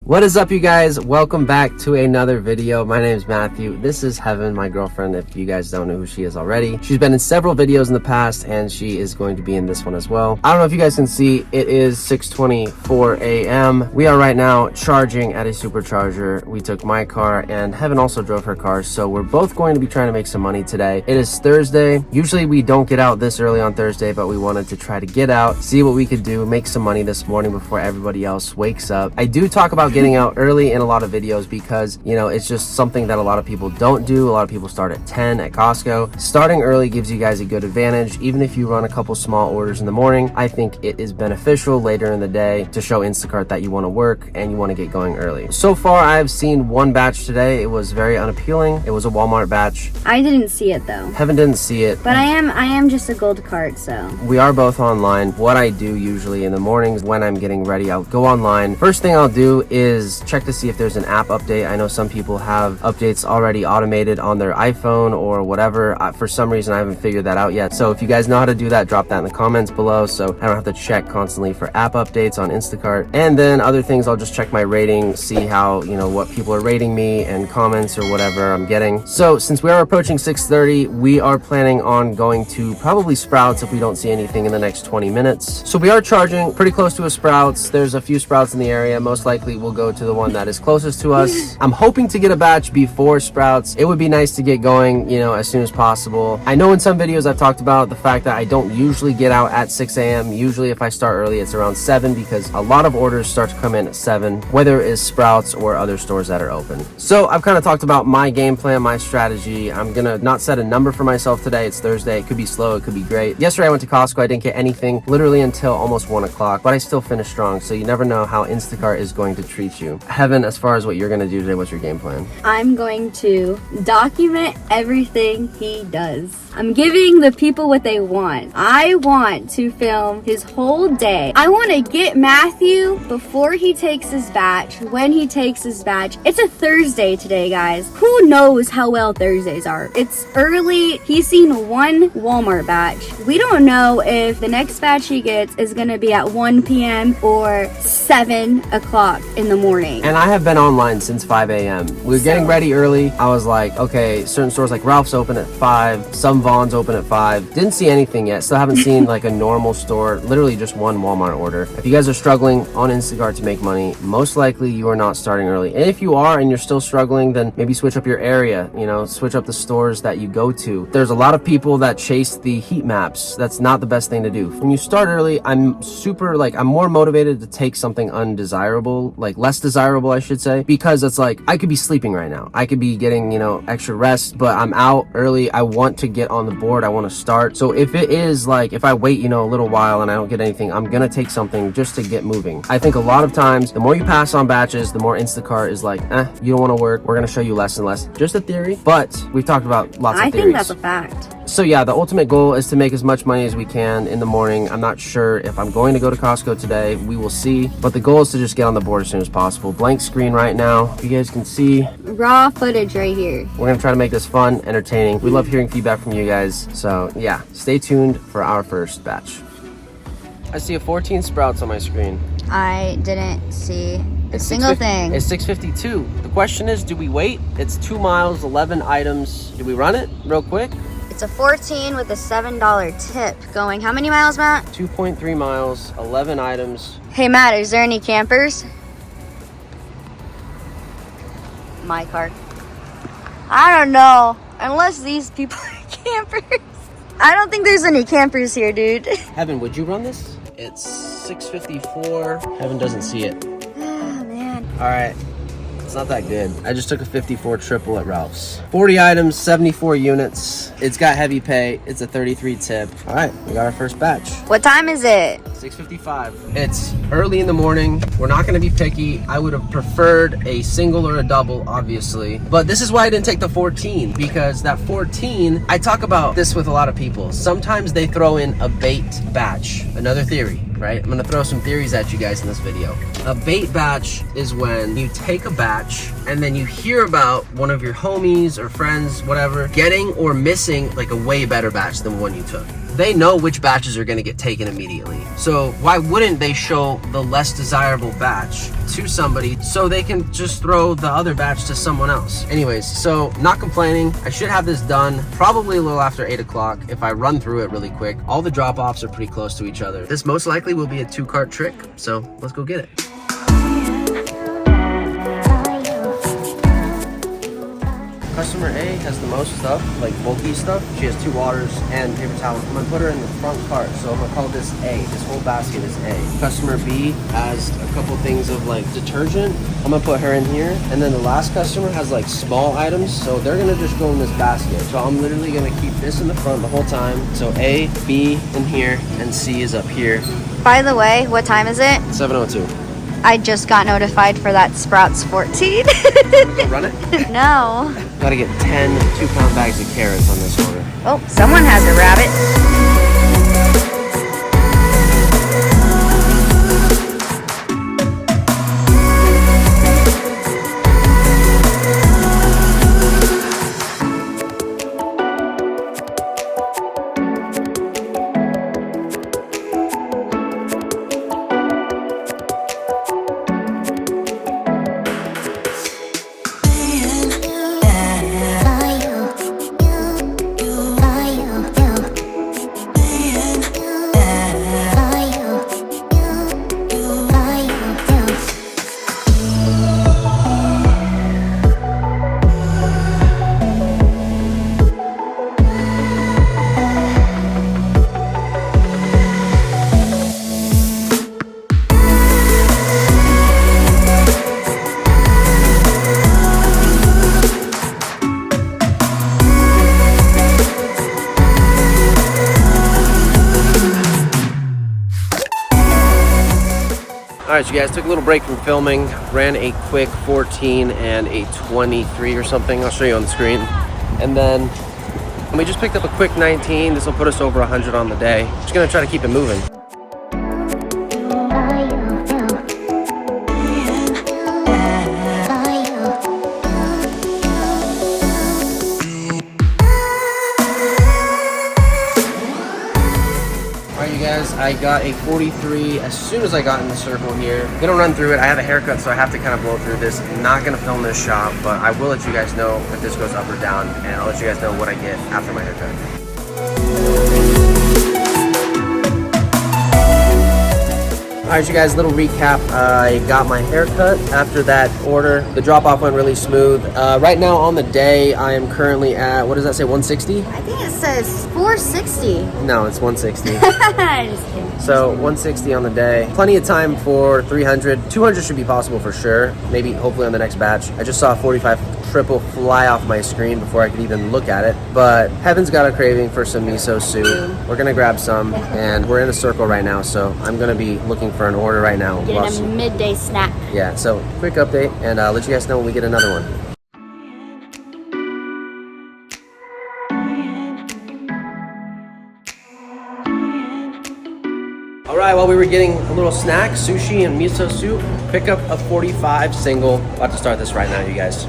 What is up, you guys? Welcome back to another video. My name is Matthew. This is Heaven, my girlfriend, if you guys don't know who she is already. She's been in several videos in the past, and she is going to be in this one as well. I don't know if you guys can see, it is 6:24 a.m. We are right now charging at a supercharger. We took my car, and Heaven also drove her car, so we're both going to be trying to make some money today. It is Thursday. Usually we don't get out this early on Thursday, but we wanted to try to get out, see what we could do, make some money this morning before everybody else wakes up. I do talk about getting out early in a lot of videos because, you know, it's just something that a lot of people don't do. A lot of people start at 10 at Costco. Starting early gives you guys a good advantage. Even if you run a couple small orders in the morning, I think it is beneficial later in the day to show Instacart that you want to work and you want to get going early. So far, I've seen one batch today. It was very unappealing. It was a Walmart batch. I didn't see it though. Heaven didn't see it. But I am just a gold card, so. We are both online. What I do usually in the mornings when I'm getting ready, I'll go online. First thing I'll do is check to see if there's an app update. I know some people have updates already automated on their iPhone or whatever. For some reason, I haven't figured that out yet. So if you guys know how to do that, drop that in the comments below so I don't have to check constantly for app updates on Instacart. And then other things, I'll just check my rating, see how, you know, what people are rating me and comments or whatever I'm getting. So since we are approaching 6:30, we are planning on going to probably Sprouts if we don't see anything in the next 20 minutes. So we are charging pretty close to a Sprouts. There's a few Sprouts in the area. Most likely we'll go to the one that is closest to us. I'm hoping to get a batch before Sprouts. It would be nice to get going, you know, as soon as possible. I know in some videos I've talked about the fact that I don't usually get out at 6 a.m. Usually if I start early, it's around 7 because a lot of orders start to come in at 7, whether it is Sprouts or other stores that are open. So I've kind of talked about my game plan, my strategy. I'm gonna not set a number for myself today. It's Thursday. It could be slow. It could be great. Yesterday I went to Costco. I didn't get anything literally until almost 1 o'clock, but I still finished strong. So you never know how Instacart is going to treat you. Heaven, as far as what you're going to do today, what's your game plan? I'm going to document everything he does. I'm giving the people what they want. I want to film his whole day. I want to get Matthew before he takes his batch, when he takes his batch. It's a Thursday today, guys. Who knows how well Thursdays are? It's early. He's seen one Walmart batch. We don't know if the next batch he gets is going to be at 1 p.m. or 7 o'clock in the morning. And I have been online since 5 a.m. We were getting ready early. I was like, okay, certain stores like Ralph's open at 5, some Vaughn's open at 5. Didn't see anything yet. Still haven't seen like a normal store, literally just one Walmart order. If you guys are struggling on Instacart to make money, most likely you are not starting early. And if you are and you're still struggling, then maybe switch up your area, you know, switch up the stores that you go to. There's a lot of people that chase the heat maps. That's not the best thing to do. When you start early, I'm more motivated to take something undesirable, like less desirable, I should say, because it's like, I could be sleeping right now. I could be getting, you know, extra rest, but I'm out early. I want to get on the board. I want to start. So if it is like, if I wait, you know, a little while and I don't get anything, I'm going to take something just to get moving. I think a lot of times, the more you pass on batches, the more Instacart is like, you don't want to work. We're going to show you less and less. Just a theory, but we've talked about lots of theories. I think that's a fact. So yeah, the ultimate goal is to make as much money as we can in the morning. I'm not sure if I'm going to go to Costco today. We will see. But the goal is to just get on the board as soon as possible. Blank screen right now. You guys can see. Raw footage right here. We're going to try to make this fun, entertaining. We love hearing feedback from you guys. So yeah, stay tuned for our first batch. I see a 14 Sprouts on my screen. I didn't see a single thing. It's 6:52. The question is, do we wait? It's 2 miles, 11 items. Do we run it real quick? It's a 14 with a $7 tip going. How many miles, Matt? 2.3 miles, 11 items. Hey, Matt, is there any campers? My car. I don't know. Unless these people are campers. I don't think there's any campers here, dude. Heaven, would you run this? It's 6:54. Heaven doesn't see it. Oh, man. All right. It's not that good. I just took a 54 triple at Ralph's. 40 items, 74 units. It's got heavy pay. It's a 33 tip. All right, we got our first batch. What time is it? 6:55. It's early in the morning. We're not going to be picky. I would have preferred a single or a double, obviously. But this is why I didn't take the 14, because that 14, I talk about this with a lot of people. Sometimes they throw in a bait batch. Another theory, right? I'm going to throw some theories at you guys in this video. A bait batch is when you take a batch and then you hear about one of your homies or friends, whatever, getting or missing like a way better batch than one you took. they know which batches are going to get taken immediately. So why wouldn't they show the less desirable batch to somebody so they can just throw the other batch to someone else? Anyways, so not complaining. I should have this done probably a little after 8 o'clock if I run through it really quick. All the drop-offs are pretty close to each other. This most likely will be a 2-cart trick, so let's go get it. Customer A has the most stuff, like bulky stuff. She has 2 waters and paper towels. I'm gonna put her in the front cart, so I'm gonna call this A. This whole basket is A. Customer B has a couple things of like detergent. I'm gonna put her in here. And then the last customer has like small items, so they're gonna just go in this basket. So I'm literally gonna keep this in the front the whole time. So A, B in here, and C is up here. By the way, what time is it? 7:02. I just got notified for that Sprouts 14. Go run it? No. Gotta get 10 2-pound bags of carrots on this order. Oh, someone has a rabbit. Alright, you guys, took a little break from filming, ran a quick 14 and a 23 or something. I'll show you on the screen. And then we just picked up a quick 19. This will put us over 100 on the day. Just gonna try to keep it moving. I got a 43 as soon as I got in the circle here. I'm gonna run through it. I have a haircut, so I have to kind of blow through this. I'm not gonna film this shot, but I will let you guys know if this goes up or down, and I'll let you guys know what I get after my haircut. Alright, you guys, little recap. I got my haircut after that order. The drop-off went really smooth. Right now on the day, I am currently at, what does that say, 160? I think it says 460. No, it's 160. Just kidding. So 160 on the day. Plenty of time for 300. 200 should be possible for sure. Maybe, hopefully on the next batch. I just saw 45 triple fly off my screen before I could even look at it. But Heaven's got a craving for some miso soup. We're gonna grab some, and we're in a circle right now, so I'm gonna be looking for an order right now. Getting a midday snack. Yeah, so quick update, and I'll let you guys know when we get another one. All right, while we were getting a little snack, sushi and miso soup, pick up a 45 single. About to start this right now, you guys.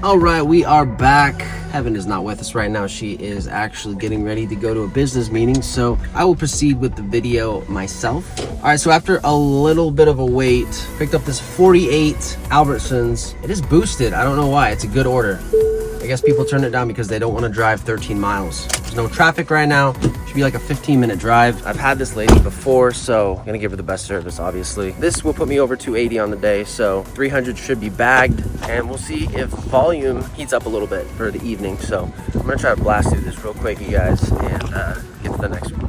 All right, we are back. Heaven is not with us right now. She is actually getting ready to go to a business meeting, so I will proceed with the video myself. All right, so after a little bit of a wait, picked up this 48 Albertsons. It is boosted. I don't know why. It's a good order. I guess people turn it down because they don't want to drive 13 miles. There's no traffic right now. Should be like a 15-minute drive. I've had this lady before, so I'm gonna give her the best service, obviously. This will put me over 280 on the day, so 300 should be bagged, and we'll see if volume heats up a little bit for the evening. So I'm gonna try to blast through this real quick, you guys, and get to the next one.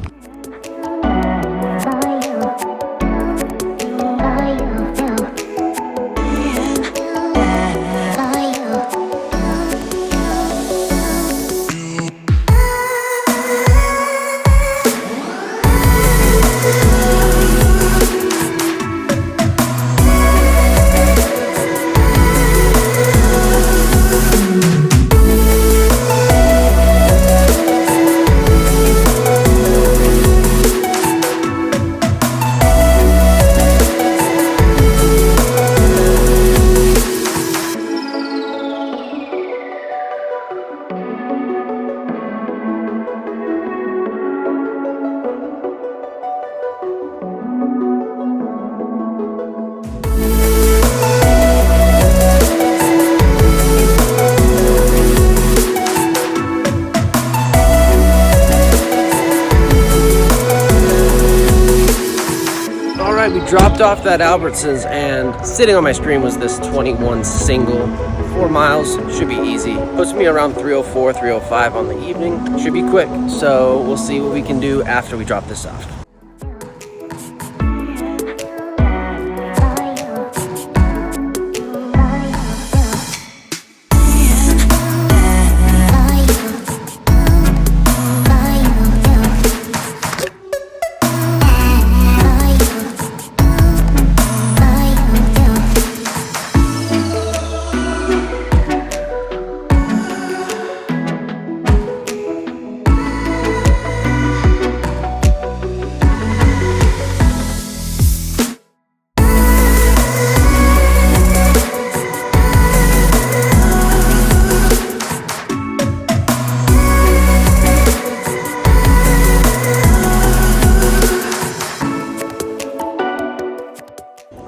We dropped off that Albertsons, and sitting on my screen was this 21 single. 4 miles, should be easy. Puts me around 304, 305 on the evening. Should be quick, so we'll see what we can do after we drop this off.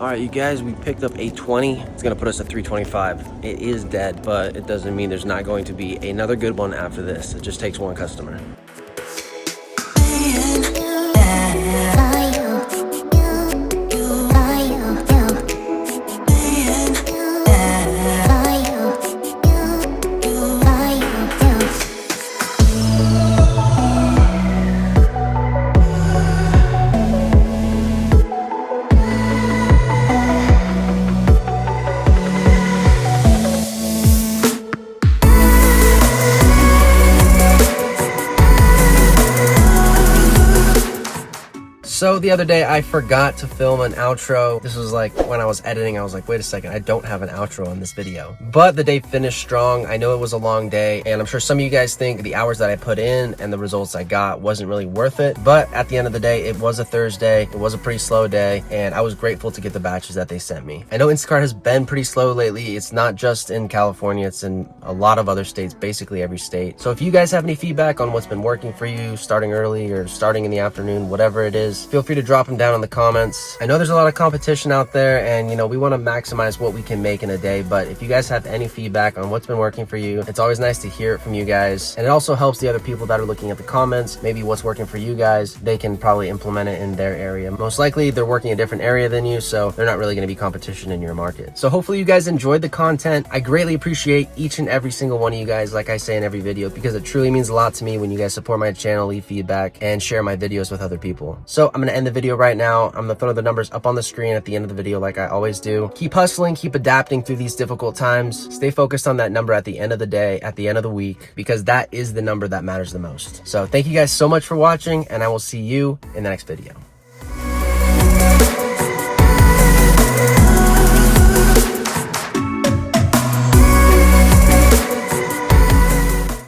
All right, you guys, we picked up a 20. It's gonna put us at 325. It is dead, but it doesn't mean there's not going to be another good one after this. It just takes one customer. So the other day I forgot to film an outro. This was like when I was editing, I was like, wait a second, I don't have an outro in this video. But the day finished strong. I know it was a long day, and I'm sure some of you guys think the hours that I put in and the results I got wasn't really worth it. But at the end of the day, it was a Thursday. It was a pretty slow day, and I was grateful to get the batches that they sent me. I know Instacart has been pretty slow lately. It's not just in California, it's in a lot of other states, basically every state. So if you guys have any feedback on what's been working for you, starting early or starting in the afternoon, whatever it is, feel free to drop them down in the comments. I know there's a lot of competition out there, and we want to maximize what we can make in a day, but if you guys have any feedback on what's been working for you, it's always nice to hear it from you guys. And it also helps the other people that are looking at the comments, maybe what's working for you guys, they can probably implement it in their area. Most likely they're working a different area than you, so they're not really going to be competition in your market. So hopefully you guys enjoyed the content. I greatly appreciate each and every single one of you guys, like I say in every video, because it truly means a lot to me when you guys support my channel, leave feedback, and share my videos with other people. So I'm going to end the video right now. I'm gonna throw the numbers up on the screen at the end of the video like I always do. Keep hustling, keep adapting through these difficult times. Stay focused on that number at the end of the day, at the end of the week, because that is the number that matters the most. So thank you guys so much for watching, and I will see you in the next video.